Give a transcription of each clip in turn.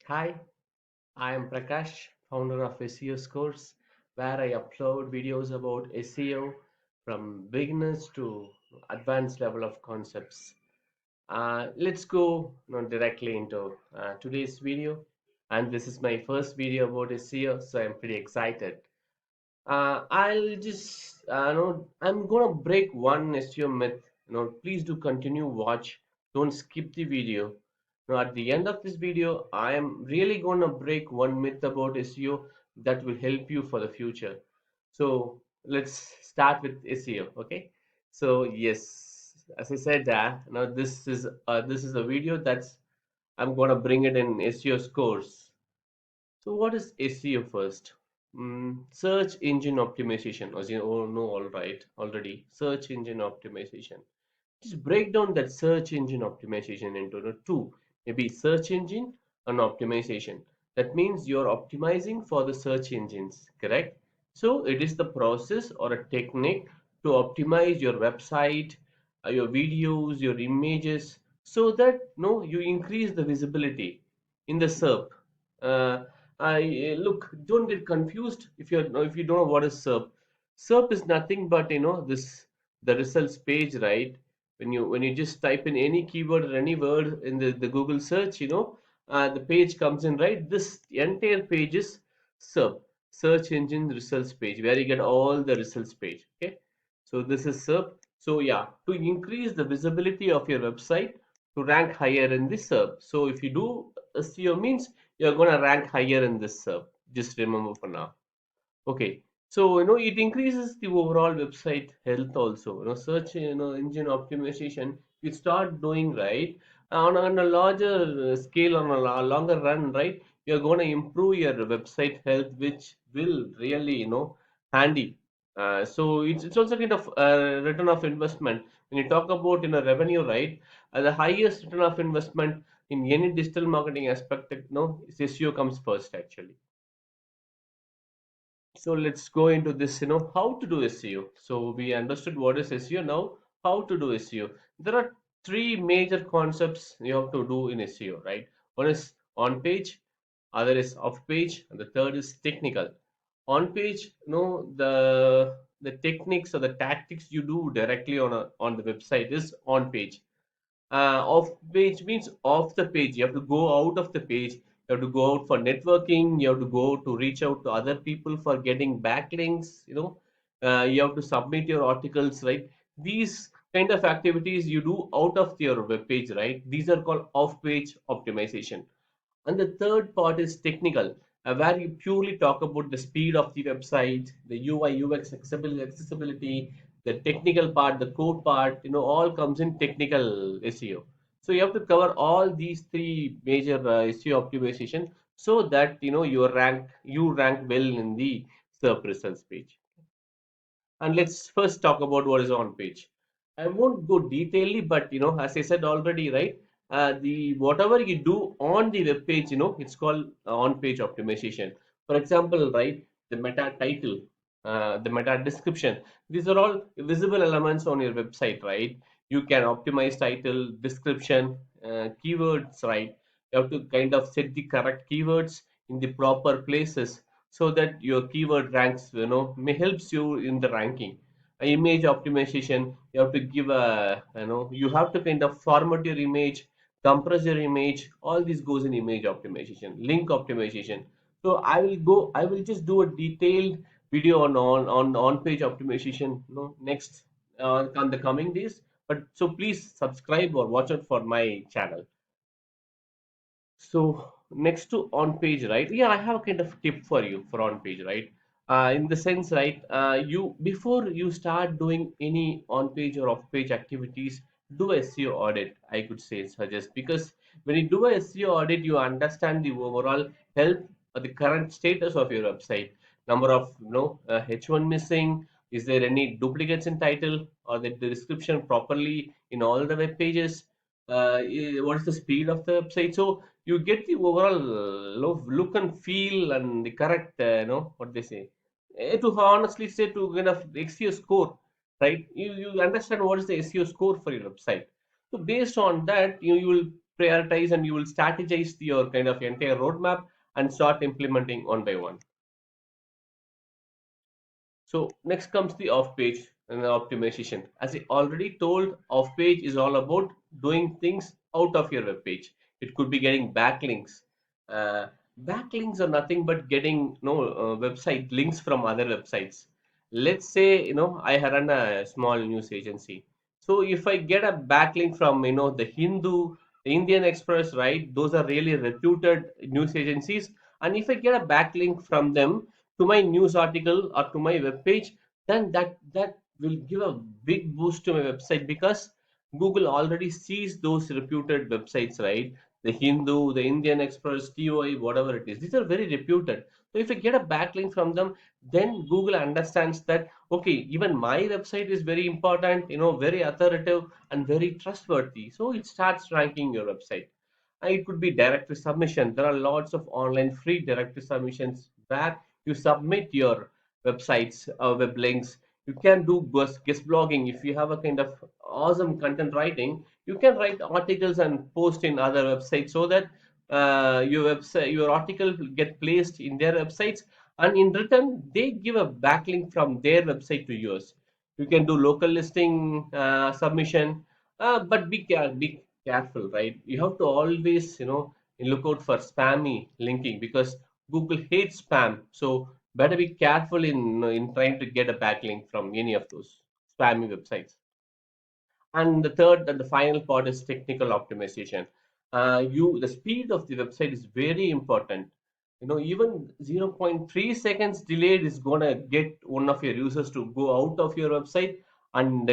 Hi, I am Prakash, founder of SEO Scores, where I upload videos about SEO from beginners to advanced level of concepts. Let's go directly into today's video. And this is my first video about SEO, so I'm pretty excited. I'll just, I'm gonna break one SEO myth. Please do continue watch. Don't skip the video. Now, at the end of this video, I am really gonna break one myth about SEO that will help you for the future. So let's start with SEO. Okay. So yes, as I said, now this is a video that's I'm gonna bring it in SEO scores. So what is SEO first? Search engine optimization, as you all know, all right, already. Search engine optimization. Just break down that search engine optimization into two, maybe search engine and optimization. That means you're optimizing for the search engines, correct? So it is the process or a technique to optimize your website, your videos, your images, so that no, you increase the visibility in the SERP. Uh, look, don't get confused if you don't know what is SERP. SERP is nothing but this the results page, right? When you just type in any keyword or any word in the Google search, the page comes in, right? This entire page is SERP, search engine results page, where you get all the results page. Okay, so this is SERP. So yeah, to increase the visibility of your website to rank higher in this SERP. So if you do SEO means you're gonna rank higher in this SERP. Just remember for now. Okay, so it increases the overall website health also. Search engine optimization. You start doing right on a larger scale, on a longer run, right? You're going to improve your website health, which will really handy. So it's also kind of return of investment. When you talk about revenue, right? The highest return of investment in any digital marketing aspect, is SEO comes first actually. So let's go into this, how to do SEO. So we understood what is SEO. Now, how to do SEO. There are three major concepts you have to do in SEO, right? One is on page, other is off page, and the third is technical. On page, the techniques or the tactics you do directly on the website is on page. Off page means off the page. You have to go out of the page. You have to go out for networking. You have to go to reach out to other people for getting backlinks. You have to submit your articles, right? These kind of activities you do out of your web page, right? These are called off page optimization. And the third part is technical, where you purely talk about the speed of the website, the UI, UX accessibility, the technical part, the code part, all comes in technical SEO. So you have to cover all these three major SEO optimization so that you rank well in the SERP results page. And let's first talk about what is on page. I won't go detailedly, but as I said already, right? The whatever you do on the web page, it's called on page optimization. For example, right, the meta title, the meta description, these are all visible elements on your website, right? You can optimize title, description, keywords, right? You have to kind of set the correct keywords in the proper places so that your keyword ranks, may helps you in the ranking. Image optimization, you have to give a, you have to kind of format your image, compress your image. All this goes in image optimization. Link optimization. So I will just do a detailed video on page optimization, next, on the coming days. But so please subscribe or watch out for my channel. So next to on page, right? Yeah, I have a kind of tip for you for on page, right? In the sense, right? You before you start doing any on page or off page activities, do SEO audit. I could say suggest, because when you do a SEO audit, you understand the overall health or the current status of your website. Number of H1 missing. Is there any duplicates in title, or the description properly in all the web pages? What is the speed of the website? So you get the overall look and feel and the correct, what they say. To honestly say, to kind of SEO score, right? You understand what is the SEO score for your website. So based on that, you will prioritize and you will strategize your kind of entire roadmap and start implementing one by one. So next comes the off page and the optimization. As I already told, off page is all about doing things out of your web page. It could be getting backlinks. Uh, Backlinks are nothing but getting website links from other websites. Let's say I run a small news agency. So if I get a backlink from the Hindu, the Indian Express, right? Those are really reputed news agencies. And if I get a backlink from them to my news article or to my web page, then that will give a big boost to my website because Google already sees those reputed websites, right? The Hindu, the Indian Express, TOI, whatever it is. These are very reputed. So if I get a backlink from them, then Google understands that okay, even my website is very important, very authoritative and very trustworthy. So it starts ranking your website. It could be directory submission. There are lots of online free directory submissions where you submit your websites, web links. You can do guest blogging. If you have a kind of awesome content writing, you can write articles and post in other websites so that your article will get placed in their websites, and in return they give a backlink from their website to yours. You can do local listing submission, but be careful, right? You have to always look out for spammy linking because Google hates spam. So better be careful in trying to get a backlink from any of those spammy websites. And the third and the final part is technical optimization. The speed of the website is very important. Even 0.3 seconds delayed is gonna get one of your users to go out of your website and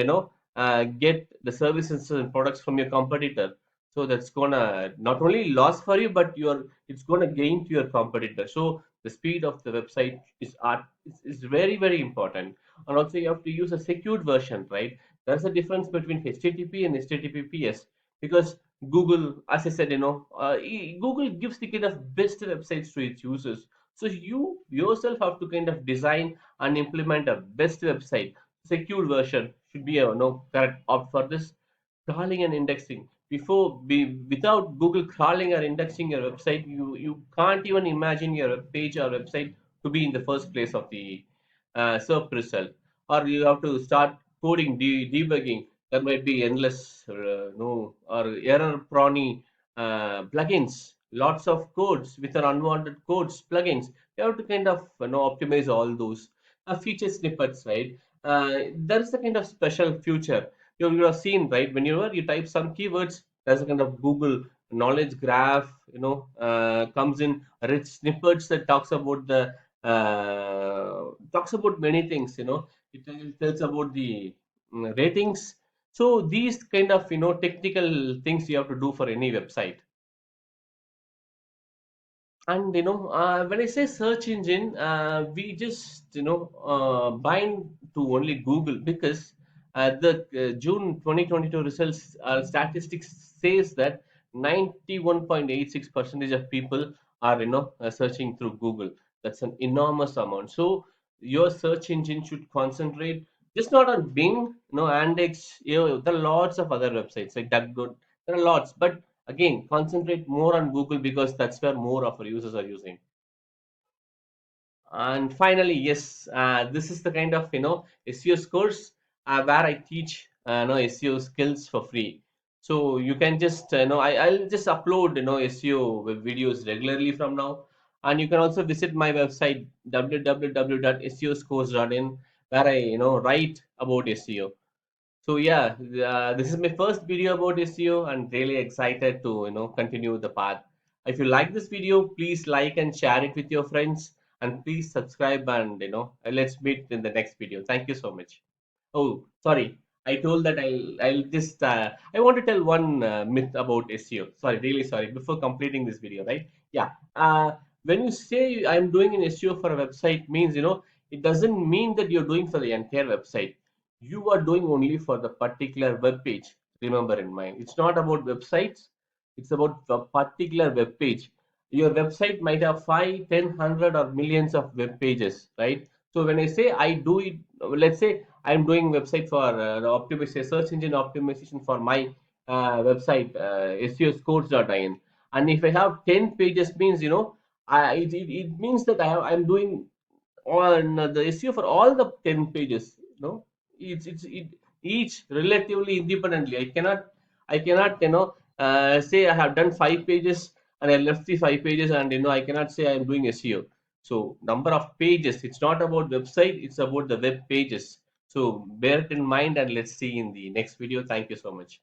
get the services and products from your competitor. So that's gonna not only loss for you, but it's gonna gain to your competitor. So the speed of the website is very very important. And also you have to use a secured version, right? There's a difference between HTTP and HTTPS because Google, as I said, Google gives the kind of best websites to its users. So you yourself have to kind of design and implement a best website. Secure version should be a correct opt for this. Crawling and indexing. Without Google crawling or indexing your website, you can't even imagine your web page or website to be in the first place of the search result. Or you have to start coding, debugging. There might be endless no or error prone plugins, lots of codes with an unwanted codes plugins. You have to kind of optimize all those feature snippets, right? There is a kind of special feature you have seen, right? Whenever you type some keywords, there's a kind of Google knowledge graph, comes in rich snippets that talks about many things. It tells about the ratings. So these kind of technical things you have to do for any website. And when I say search engine, we just bind to only Google because the June 2022 results statistics says that 91.86 percentage of people are searching through Google. That's an enormous amount. So your search engine should concentrate just not on Bing, Andex. There are lots of other websites like DuckDuck. There are lots, but again, concentrate more on Google because that's where more of our users are using. And finally, yes, this is the kind of SEO course where I teach SEO skills for free. So you can just I'll just upload SEO web videos regularly from now, and you can also visit my website www.seoscourse.in where I write about SEO. So yeah, this is my first video about SEO and really excited to continue the path. If you like this video, please like and share it with your friends, and please subscribe and let's meet in the next video. Thank you so much. Oh, sorry. I told that I'll just I want to tell one myth about SEO. Sorry, really sorry. Before completing this video, right? Yeah. When you say I'm doing an SEO for a website, means it doesn't mean that you're doing for the entire website. You are doing only for the particular web page. Remember in mind, it's not about websites. It's about a particular web page. Your website might have 5, 10, 100 or millions of web pages, right? So when I say I do it, let's say I'm doing website for search engine optimization for my website, SEOscores.in. And if I have 10 pages, means it means that I'm doing on the SEO for all the 10 pages. It each relatively independently. I cannot say I have done 5 pages and I left the 5 pages, and I cannot say I am doing SEO. So number of pages, it's not about website, it's about the web pages. So bear it in mind, and let's see in the next video. Thank you so much.